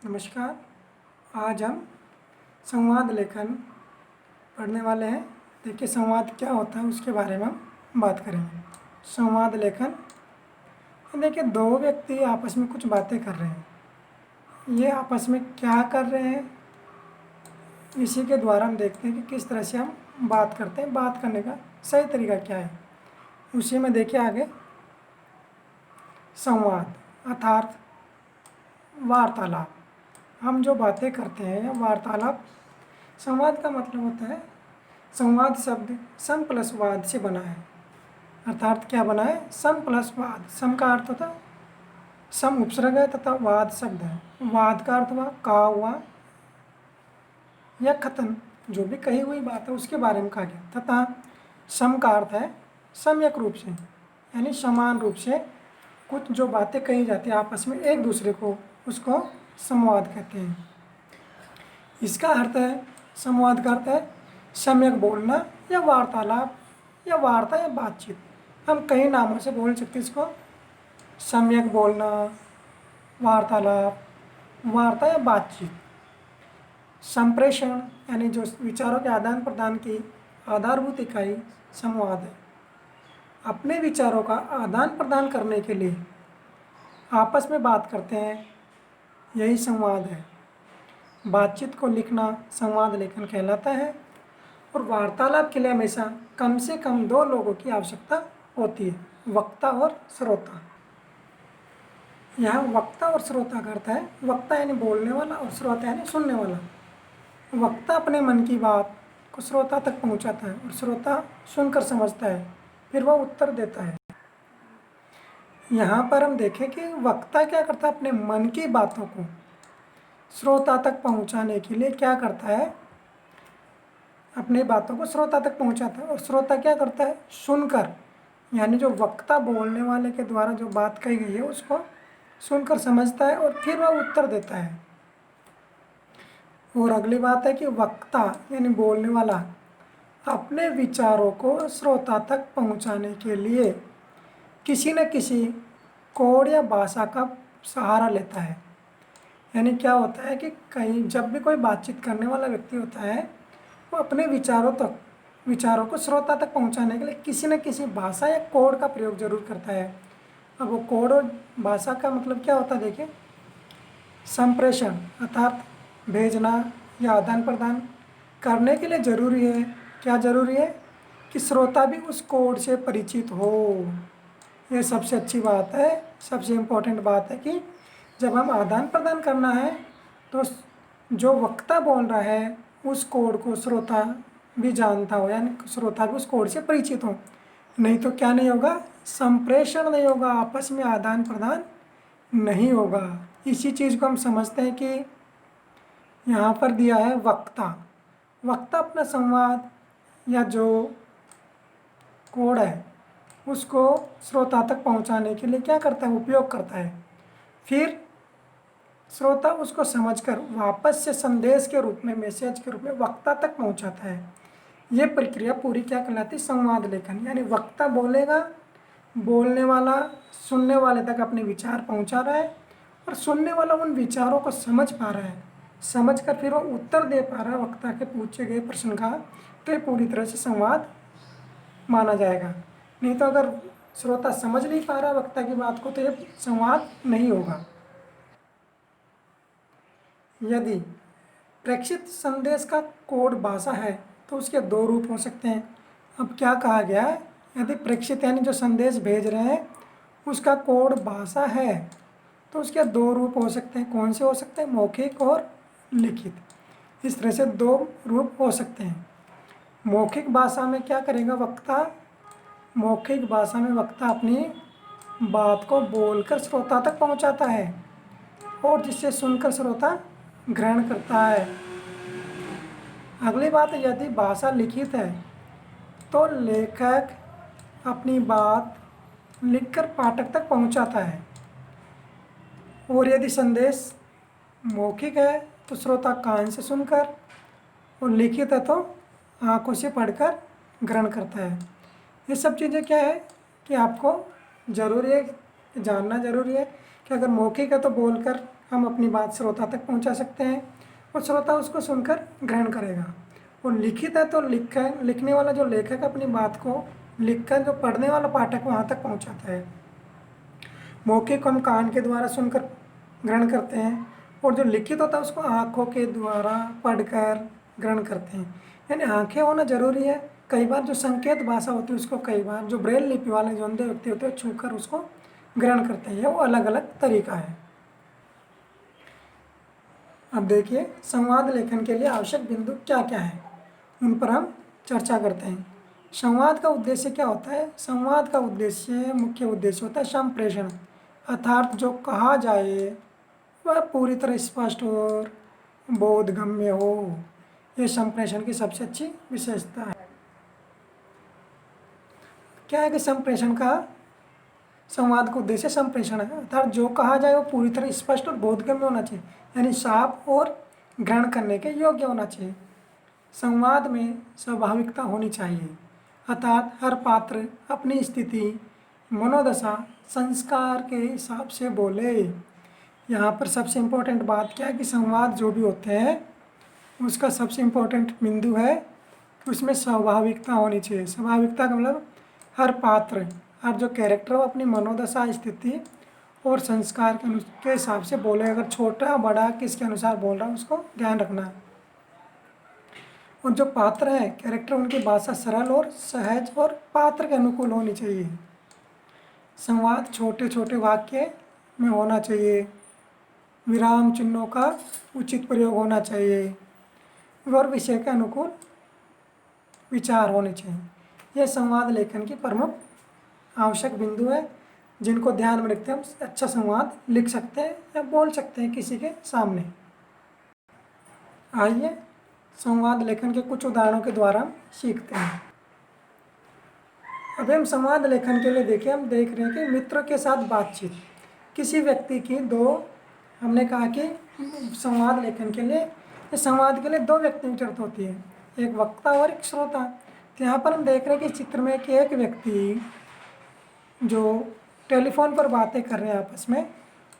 नमस्कार। आज हम संवाद लेखन पढ़ने वाले हैं। देखिए संवाद क्या होता है उसके बारे में हम बात करेंगे। संवाद लेखन, देखिए दो व्यक्ति आपस में कुछ बातें कर रहे हैं, ये आपस में क्या कर रहे हैं इसी के द्वारा हम देखते हैं कि किस तरह से हम बात करते हैं, बात करने का सही तरीका क्या है। उसी में देखिए आगे संवाद अर्थात वार्तालाप, हम जो बातें करते हैं या वार्तालाप। संवाद का मतलब होता है, संवाद शब्द सम प्लस वाद से बना है। अर्थात क्या बना है? सम प्लस वाद। सम का अर्थ होता है सम उपसर्ग है तथा वाद शब्द है। वाद का अर्थ हुआ कहा हुआ या कथन, जो भी कही हुई बात है उसके बारे में कहा गया। तथा सम का अर्थ है सम्यक रूप से, यानी समान रूप से कुछ जो बातें कही जाती है आपस में एक दूसरे को, उसको संवाद कहते हैं। इसका अर्थ है, संवाद का अर्थ है सम्यक बोलना या वार्तालाप या वार्ता या बातचीत। हम कई नामों से बोल सकते हैं इसको, सम्यक बोलना, वार्तालाप, वार्ता या बातचीत। संप्रेषण यानी जो विचारों के आदान प्रदान की आधारभूत इकाई संवाद है। अपने विचारों का आदान प्रदान करने के लिए आपस में बात करते हैं, यही संवाद है। बातचीत को लिखना संवाद लेखन कहलाता है। और वार्तालाप के लिए हमेशा कम से कम दो लोगों की आवश्यकता होती है, वक्ता और श्रोता। यहाँ वक्ता और श्रोता का अर्थ है, वक्ता यानी बोलने वाला और श्रोता यानी सुनने वाला। वक्ता अपने मन की बात को श्रोता तक पहुँचाता है और श्रोता सुनकर समझता है, फिर वह उत्तर देता है। यहाँ पर हम देखें कि वक्ता क्या करता है, अपने मन की बातों को श्रोता तक पहुँचाने के लिए क्या करता है, अपनी बातों को श्रोता तक पहुँचाता है। और श्रोता क्या करता है, सुनकर, यानी जो वक्ता बोलने वाले के द्वारा जो बात कही गई है उसको सुनकर समझता है और फिर वह उत्तर देता है। और अगली बात है कि वक्ता यानी बोलने वाला अपने विचारों को श्रोता तक पहुँचाने के लिए किसी न किसी कोड या भाषा का सहारा लेता है। यानी क्या होता है कि कहीं जब भी कोई बातचीत करने वाला व्यक्ति होता है, वो अपने विचारों को श्रोता तक पहुंचाने के लिए किसी न किसी भाषा या कोड का प्रयोग जरूर करता है। अब वो कोड और भाषा का मतलब क्या होता है, देखिए संप्रेषण अर्थात भेजना या आदान प्रदान करने के लिए ज़रूरी है, क्या ज़रूरी है कि श्रोता भी उस कोड से परिचित हो। ये सबसे अच्छी बात है, सबसे इम्पोर्टेंट बात है कि जब हम आदान प्रदान करना है तो जो वक्ता बोल रहा है उस कोड को श्रोता भी जानता हो, यानी श्रोता भी उस कोड से परिचित हो। नहीं तो क्या नहीं होगा, संप्रेषण नहीं होगा, आपस में आदान प्रदान नहीं होगा। इसी चीज़ को हम समझते हैं कि यहाँ पर दिया है वक्ता। वक्ता अपना संवाद या जो कोड है उसको श्रोता तक पहुँचाने के लिए क्या करता है, उपयोग करता है। फिर श्रोता उसको समझकर वापस से संदेश के रूप में, मैसेज के रूप में वक्ता तक पहुंचाता है। ये प्रक्रिया पूरी क्या कहलाती है, संवाद लेखन। यानी वक्ता बोलेगा, बोलने वाला सुनने वाले तक अपने विचार पहुंचा रहा है और सुनने वाला उन विचारों को समझ पा रहा है, समझकर फिर वो उत्तर दे पा रहा है वक्ता के पूछे गए प्रश्न का। तो ये पूरी तरह से संवाद माना जाएगा। नहीं तो अगर श्रोता समझ नहीं पा रहा वक्ता की बात को तो ये संवाद नहीं होगा। यदि प्रेषित संदेश का कोड भाषा है तो उसके दो रूप हो सकते हैं। अब क्या कहा गया है, यदि प्रेषित यानी जो संदेश भेज रहे हैं उसका कोड भाषा है तो उसके दो रूप हो सकते हैं। कौन से हो सकते हैं, मौखिक और लिखित। इस तरह से दो रूप हो सकते हैं। मौखिक भाषा में क्या करेगा वक्ता, मौखिक भाषा में वक्ता अपनी बात को बोलकर श्रोता तक पहुंचाता है और जिससे सुनकर श्रोता ग्रहण करता है। अगली बात, यदि भाषा लिखित है तो लेखक अपनी बात लिखकर पाठक तक पहुंचाता है। और यदि संदेश मौखिक है तो श्रोता कान से सुनकर, और लिखित है तो आंखों से पढ़कर ग्रहण करता है। ये सब चीज़ें क्या है कि आपको ज़रूरी है, जानना ज़रूरी है कि अगर मौखिक है तो बोलकर हम अपनी बात श्रोता तक पहुंचा सकते हैं और श्रोता उसको सुनकर ग्रहण करेगा। और लिखित है तो लिखने वाला जो लेखक अपनी बात को लिखकर जो पढ़ने वाला पाठक वहाँ तक पहुँचाता है। मौखिक हम कान के द्वारा सुनकर ग्रहण करते हैं और जो लिखित होता है उसको आँखों के द्वारा पढ़कर ग्रहण करते हैं। यानी आँखें होना जरूरी है। कई बार जो संकेत भाषा होती है उसको कई बार जो ब्रेल लिपि वाले जो अंधे व्यक्ति होते हैं छूकर उसको ग्रहण करते हैं। वो अलग अलग तरीका है। अब देखिए संवाद लेखन के लिए आवश्यक बिंदु क्या क्या है, उन पर हम चर्चा करते हैं। संवाद का उद्देश्य क्या होता है? संवाद का उद्देश्य मुख्य उद्देश्य होता है संप्रेषण, अर्थात जो कहा जाए वह पूरी तरह स्पष्ट और बोधगम्य हो। यह संप्रेषण की सबसे अच्छी विशेषता है। क्या है कि संप्रेषण का संवाद का उद्देश्य संप्रेषण है, अर्थात जो कहा जाए वो पूरी तरह स्पष्ट और बोधगम्य होना चाहिए, यानी साफ और ग्रहण करने के योग्य होना चाहिए। संवाद में स्वाभाविकता होनी चाहिए, अर्थात हर पात्र अपनी स्थिति, मनोदशा, संस्कार के हिसाब से बोले। यहाँ पर सबसे इम्पोर्टेंट बात क्या है कि संवाद जो भी होते हैं उसका सबसे इम्पोर्टेंट बिंदु है उसमें स्वाभाविकता होनी चाहिए। स्वाभाविकता का मतलब हर पात्र, हर जो कैरेक्टर हो अपनी मनोदशा, स्थिति और संस्कार के हिसाब से बोले। अगर छोटा बड़ा किसके अनुसार बोल रहा है उसको ध्यान रखना है। और जो पात्र है कैरेक्टर, उनकी भाषा सरल और सहज और पात्र के अनुकूल होनी चाहिए। संवाद छोटे छोटे वाक्य में होना चाहिए, विराम चिन्हों का उचित प्रयोग होना चाहिए और विषय के अनुकूल विचार होने चाहिए। यह संवाद लेखन की प्रमुख आवश्यक बिंदु है जिनको ध्यान में रखते हम अच्छा संवाद लिख सकते हैं या बोल सकते हैं किसी के सामने। आइए संवाद लेखन के कुछ उदाहरणों के द्वारा सीखते हैं। अभी हम संवाद लेखन के लिए देखिए, हम देख रहे हैं कि मित्रों के साथ बातचीत। किसी व्यक्ति की हमने कहा कि संवाद लेखन के लिए, संवाद के लिए दो व्यक्तियों की जरूरत होती है, एक वक्ता और एक श्रोता। तो यहाँ पर हम देख रहे हैं कि चित्र में कि एक व्यक्ति जो टेलीफोन पर बातें कर रहे हैं आपस में,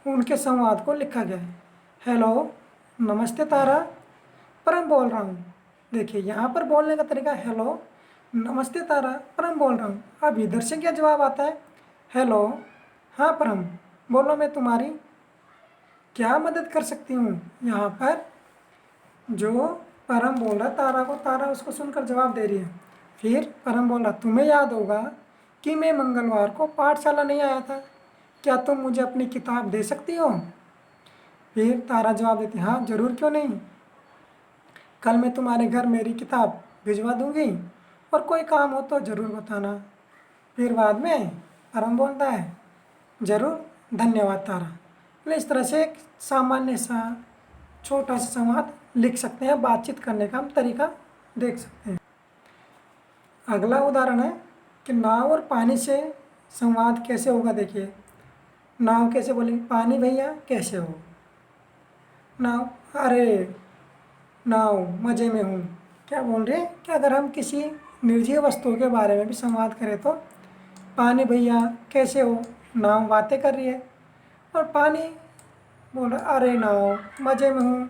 उनके संवाद को लिखा गया है। हेलो, नमस्ते तारा, परम बोल रहा हूँ। देखिए यहाँ पर बोलने का तरीका, हेलो नमस्ते तारा, परम बोल रहा हूँ। अब इधर से क्या जवाब आता है? हेलो, हाँ परम, बोलो मैं तुम्हारी क्या मदद कर सकती हूँ। यहाँ पर जो परम बोल रहा है तारा को, तारा उसको सुनकर जवाब दे रही है। फिर परम बोल रहा, तुम्हें याद होगा कि मैं मंगलवार को पाठशाला नहीं आया था, क्या तुम मुझे अपनी किताब दे सकती हो? फिर तारा जवाब देती, हाँ जरूर, क्यों नहीं, कल मैं तुम्हारे घर मेरी किताब भिजवा दूंगी और कोई काम हो तो ज़रूर बताना। फिर बाद में परम बोलता है, ज़रूर, धन्यवाद तारा। तो इस तरह से एक सामान्य सा छोटा सा संवाद लिख सकते हैं, बातचीत करने का हम तरीका देख सकते हैं। अगला उदाहरण है कि नाव और पानी से संवाद कैसे होगा। देखिए नाव कैसे बोलेंगे, पानी भैया कैसे हो। नाव, अरे नाव मज़े में हूँ। क्या बोल रहे हैं कि अगर हम किसी निर्जीव वस्तु के बारे में भी संवाद करें तो पानी भैया कैसे हो, नाव बातें कर रही है और पानी बोल रहा, अरे नाव मज़े में हूँ।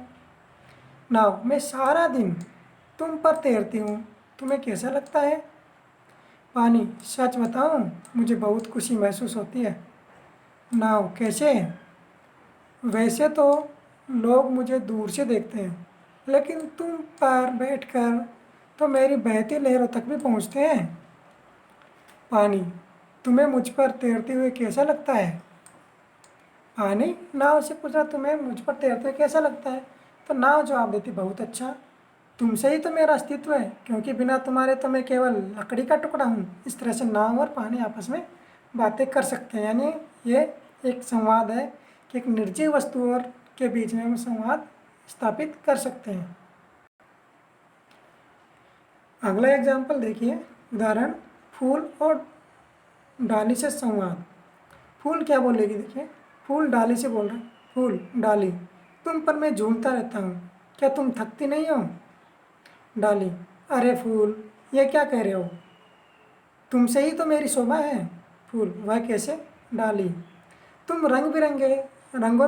नाव, मैं सारा दिन तुम पर तैरती हूँ, तुम्हें कैसा लगता है? पानी, सच बताऊँ मुझे बहुत खुशी महसूस होती है। नाव, कैसे? वैसे तो लोग मुझे दूर से देखते हैं, लेकिन तुम पर बैठकर तो मेरी बहती लहरों तक भी पहुँचते हैं। पानी, तुम्हें मुझ पर तैरते हुए कैसा लगता है? पानी नाव से पूछा, तुम्हें मुझ पर तैरते हुए कैसा लगता है? तो नाव जवाब देती, बहुत अच्छा, तुमसे ही तो मेरा अस्तित्व है, क्योंकि बिना तुम्हारे तो मैं केवल लकड़ी का टुकड़ा हूँ। इस तरह से नाव और पानी आपस में बातें कर सकते हैं। यानी ये एक संवाद है कि एक निर्जीव वस्तु और के बीच में हम संवाद स्थापित कर सकते हैं। अगला एग्जाम्पल देखिए, उदाहरण, फूल और डाली से संवाद। फूल क्या बोलेगी, देखिए फूल डाली से बोल रहा है, फूल डाली, तुम पर मैं झूमता रहता हूँ, क्या तुम थकती नहीं हो? डाली, अरे फूल ये क्या कह रहे हो, तुमसे ही तो मेरी शोभा है। फूल, वह कैसे? डाली, तुम रंग बिरंगे रंगों